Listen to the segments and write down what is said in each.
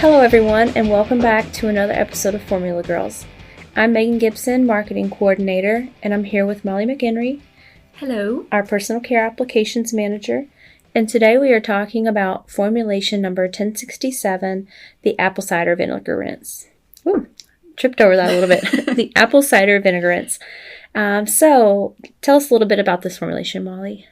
Hello everyone, and welcome back to another episode of Formula Girls. I'm Megan Gibson, Marketing Coordinator, and I'm here with Molly McHenry. Hello. Our Personal Care Applications Manager, and today we are talking about formulation number 1067, the apple cider vinegar rinse. Ooh, tripped over that a little bit. The apple cider vinegar rinse. So tell us a little bit about this formulation, Molly.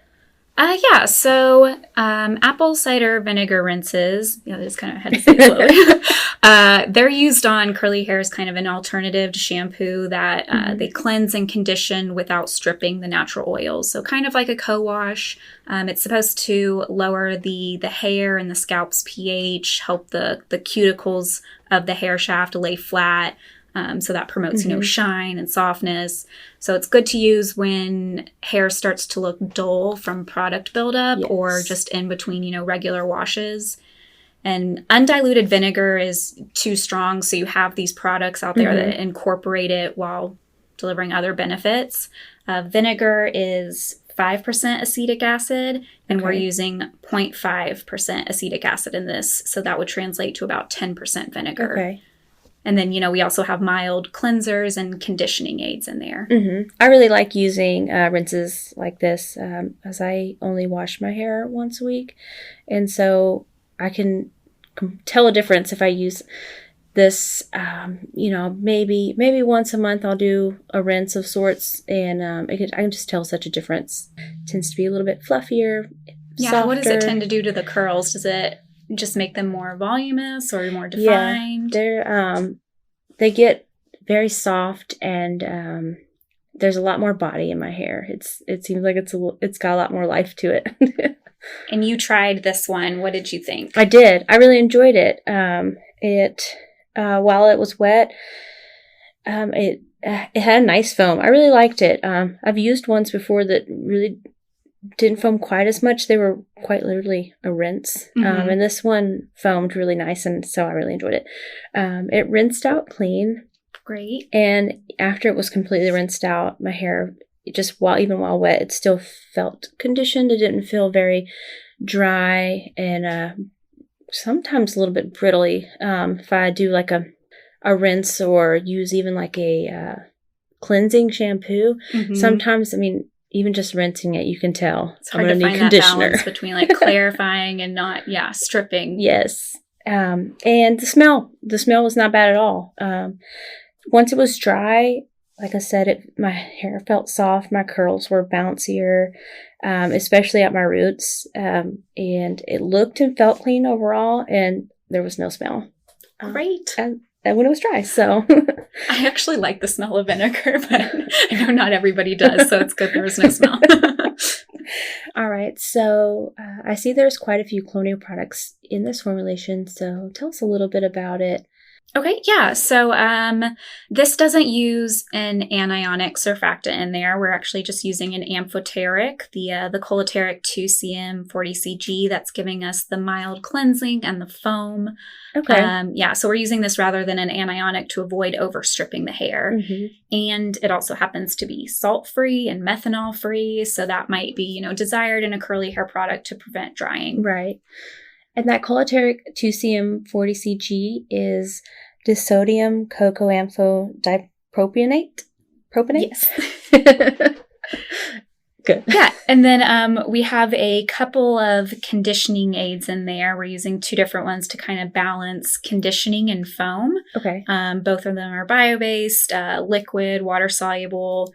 So apple cider vinegar rinses, I just kind of had to say it slowly. They're used on curly hair as kind of an alternative to shampoo that they cleanse and condition without stripping the natural oils. So kind of like a co-wash. It's supposed to lower the hair and the scalp's pH, help the cuticles of the hair shaft lay flat. So that promotes, shine and softness. So it's good to use when hair starts to look dull from product buildup or just in between, regular washes. And undiluted vinegar is too strong. So you have these products out there that incorporate it while delivering other benefits. Vinegar is 5% acetic acid, and we're using 0.5% acetic acid in this. So that would translate to about 10% vinegar. Okay. And then, we also have mild cleansers and conditioning aids in there. I really like using rinses like this as I only wash my hair once a week. And so I can tell a difference if I use this, maybe once a month I'll do a rinse of sorts. And I can just tell such a difference. It tends to be a little bit fluffier, softer. What does it tend to do to the curls? Does it just make them more voluminous or more defined? Yeah, they get very soft, and there's a lot more body in my hair. It seems like it's got a lot more life to it. And you tried this one. What did you think? I did. I really enjoyed it. While it was wet, it had a nice foam. I really liked it. I've used ones before that really didn't foam quite as much. They were quite literally a rinse. And this one foamed really nice, and so I really enjoyed it. It rinsed out clean. Great. And after it was completely rinsed out, my hair, even while wet, it still felt conditioned. It didn't feel very dry and sometimes a little bit brittly. If I do like a rinse or use even like a cleansing shampoo, sometimes, even just rinsing it, you can tell it's hard to find that balance between like clarifying and not, stripping. Yes. And the smell was not bad at all. Once it was dry, like I said, my hair felt soft. My curls were bouncier, especially at my roots. And it looked and felt clean overall, and there was no smell. Great. And when it was dry, so. I actually like the smell of vinegar, but I know not everybody does, so it's good there was no smell. All right, so I see there's quite a few colonial products in this formulation, so tell us a little bit about it. Okay, yeah. So this doesn't use an anionic surfactant in there. We're actually just using an amphoteric, the colateric 2cm40Cg. That's giving us the mild cleansing and the foam. Okay. So we're using this rather than an anionic to avoid overstripping the hair. And it also happens to be salt-free and methanol-free. So that might be, desired in a curly hair product to prevent drying. Right. And that colateric 2cm40Cg is disodium cocoampho dipropionate? Propionate? Yes. Good. Yeah. And then we have a couple of conditioning aids in there. We're using two different ones to kind of balance conditioning and foam. Okay. Both of them are bio-based, liquid, water-soluble,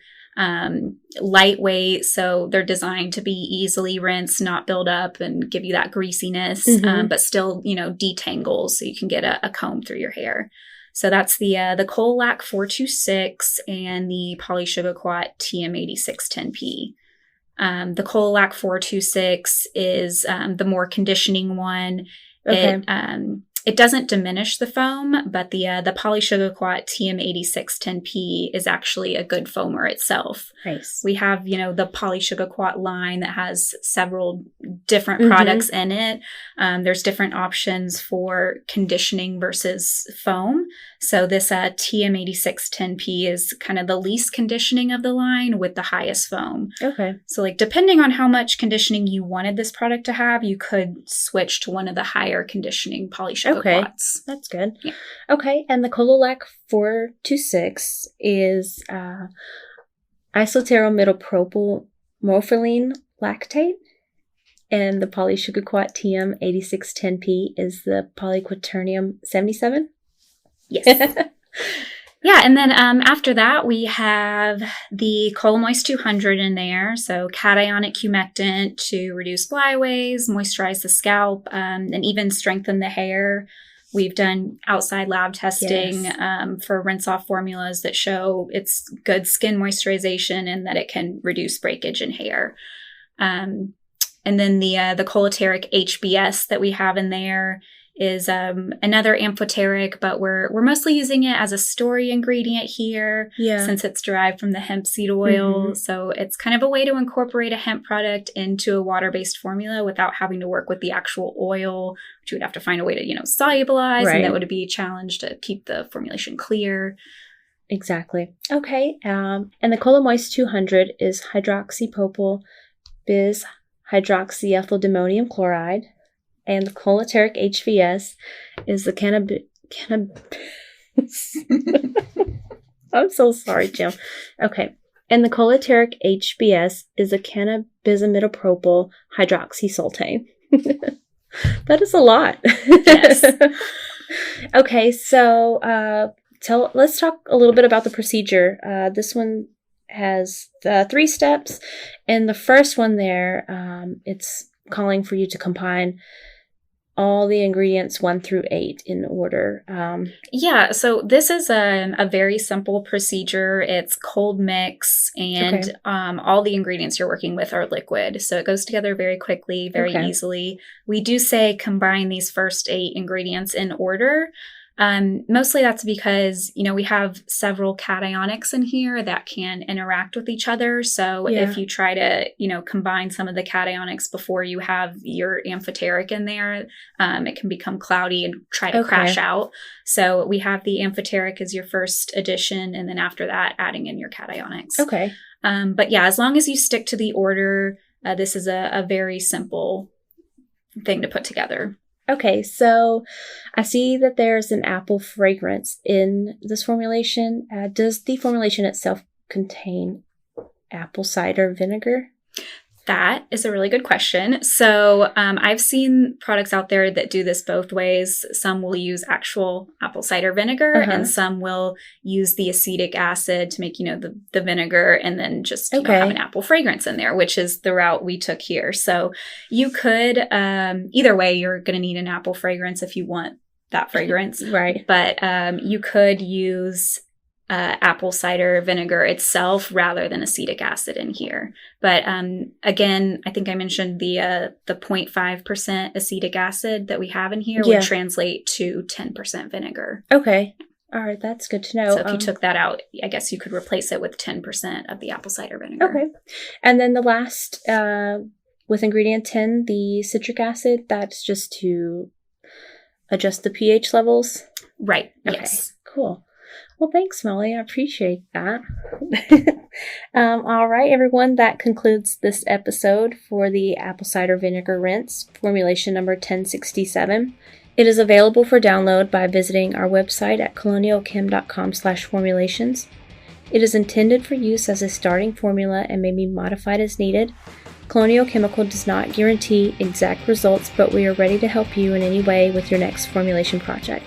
lightweight, so they're designed to be easily rinsed, not build up and give you that greasiness, but still, detangle so you can get a comb through your hair. So that's the Colac 426 and the Polysugarquat TM8610P. The Colac 426 is the more conditioning one. Okay. It doesn't diminish the foam, but the Polysugarquat TM8610P is actually a good foamer itself. Nice. We have, the Polysugarquat line that has several different products in it. There's different options for conditioning versus foam. So this TM8610P is kind of the least conditioning of the line with the highest foam. Okay. So depending on how much conditioning you wanted this product to have, you could switch to one of the higher conditioning Polysugarquat megawatts. That's good. Yeah. Okay, and the Cololac 426 is isoterimidopropyl morpholine lactate, and the polysugarquat TM 8610P is the polyquaternium 77. Yes. Yeah, and then after that, we have the Colomoist 200 in there. So cationic humectant to reduce flyaways, moisturize the scalp, and even strengthen the hair. We've done outside lab testing for rinse-off formulas that show it's good skin moisturization and that it can reduce breakage in hair. And then the Colateric HBS that we have in there is another amphoteric, but we're mostly using it as a story ingredient here since it's derived from the hemp seed oil. Mm-hmm. So it's kind of a way to incorporate a hemp product into a water-based formula without having to work with the actual oil, which you would have to find a way to, solubilize, and that would be a challenge to keep the formulation clear. Exactly. Okay. And the Colomoist 200 is hydroxypropyl bis hydroxyethyldimonium chloride. And the Colateric HVS is the cannabis. I'm so sorry, Jim. Okay. And the Colateric HBS is a cannabisimidopropyl hydroxysultane. That is a lot. Yes. Okay, so let's talk a little bit about the procedure. This one has 3 steps. And the first one there, it's calling for you to combine all the ingredients 1 through 8 in order. So this is a very simple procedure. It's cold mix, and all the ingredients you're working with are liquid. So it goes together very quickly, very easily. We do say combine these first 8 ingredients in order. Mostly that's because, we have several cationics in here that can interact with each other. So if you try to, combine some of the cationics before you have your amphoteric in there, it can become cloudy and try to crash out. So we have the amphoteric as your first addition, and then after that, adding in your cationics. Okay. But yeah, as long as you stick to the order, this is a very simple thing to put together. Okay, so I see that there's an apple fragrance in this formulation. Does the formulation itself contain apple cider vinegar? That is a really good question. So I've seen products out there that do this both ways. Some will use actual apple cider vinegar, and some will use the acetic acid to make, the vinegar, and then just have an apple fragrance in there, which is the route we took here. So you could, either way, you're going to need an apple fragrance if you want that fragrance. Right. But you could use apple cider vinegar itself rather than acetic acid in here. But again, I think I mentioned the 0.5% acetic acid that we have in here would translate to 10% vinegar. Okay. All right. That's good to know. So if you took that out, I guess you could replace it with 10% of the apple cider vinegar. Okay. And then the last, with ingredient 10, the citric acid, that's just to adjust the pH levels? Right. Okay. Yes. Cool. Well, thanks, Molly. I appreciate that. All right, everyone. That concludes this episode for the apple cider vinegar rinse, formulation number 1067. It is available for download by visiting our website at colonialchem.com/formulations. It is intended for use as a starting formula and may be modified as needed. Colonial Chemical does not guarantee exact results, but we are ready to help you in any way with your next formulation project.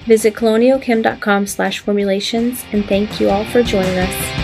Visit colonialchem.com/formulations, and thank you all for joining us.